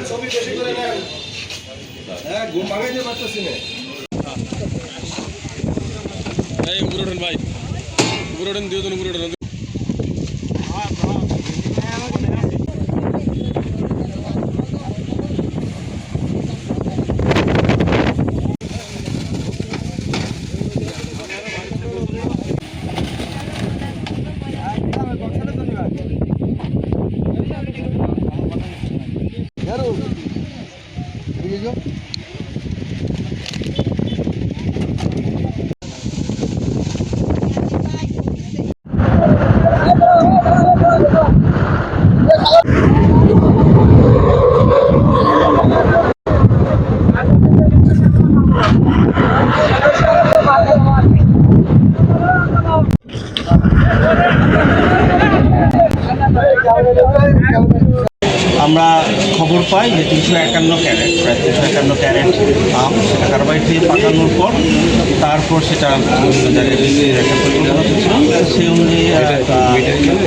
ছবি বেশি করে নেন। হ্যাঁ, ঘুম ভাঙাইতে পারতেছি না। এই উপরে ওঠেন ভাই, উপরে ওঠেন, দিয়ে দেন উপরে ওঠেন। আমরা খবর পাই যে 351 ক্যারেট, প্রায় 351 ক্যারেট আম সেটা কার্বাইড দিয়ে পাকানোর পর তারপর সেটা বিভিন্ন জায়গায় বিক্রির একটা পরিকল্পনা ছিল। সেই অনুযায়ী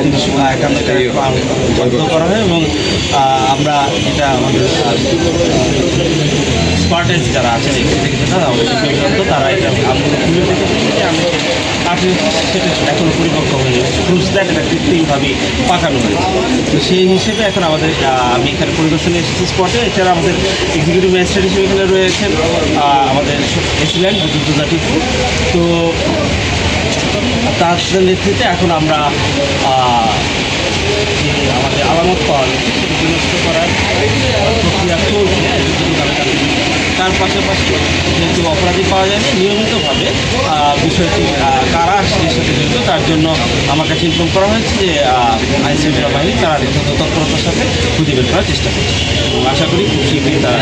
351 ক্যারেট আম জব্দ করা হয় এবং আমরা যেটা আমাদের স্পার্টেন্স যারা আছেন এখান থেকে যেটা আমাদের তারা এটা আমগুলো খুলে দেখেছেন যে আমি কাঠের সেটা এখনও পরিপক্ক হয়নি, ফ্রুটস দ্যাট এটা কৃত্রিমভাবে পাকানো হয়েছে। তো সেই হিসেবে এখন আমাদের আমি এখানে পরিদর্শনে এসেছি স্পটে। এছাড়া আমাদের এক্সিকিউটিভ ম্যাজিস্ট্রেট হিসেবে এখানে রয়েছেন আমাদের এসিল্যান্ড বিদ্যুৎ টিপু। তো তার নেতৃত্বে এখন আমরা যে আমাদের আলামত পাওয়া গেছে সেটা বিনষ্ট করার প্রক্রিয়া চলছে। তার পাশাপাশি যেহেতু অপরাধী পাওয়া যায়নি, নিয়মিতভাবে বিষয়টি কারা সেই সাথে জড়িত তার জন্য আমার কাছে ইনফর্ম করা হয়েছে যে আইনশৃঙ্খলা বাহিনী তারা তৎপরতার সাথে খুঁজে বের করার চেষ্টা করছে এবং আশা করি খুব শীঘ্রই তারা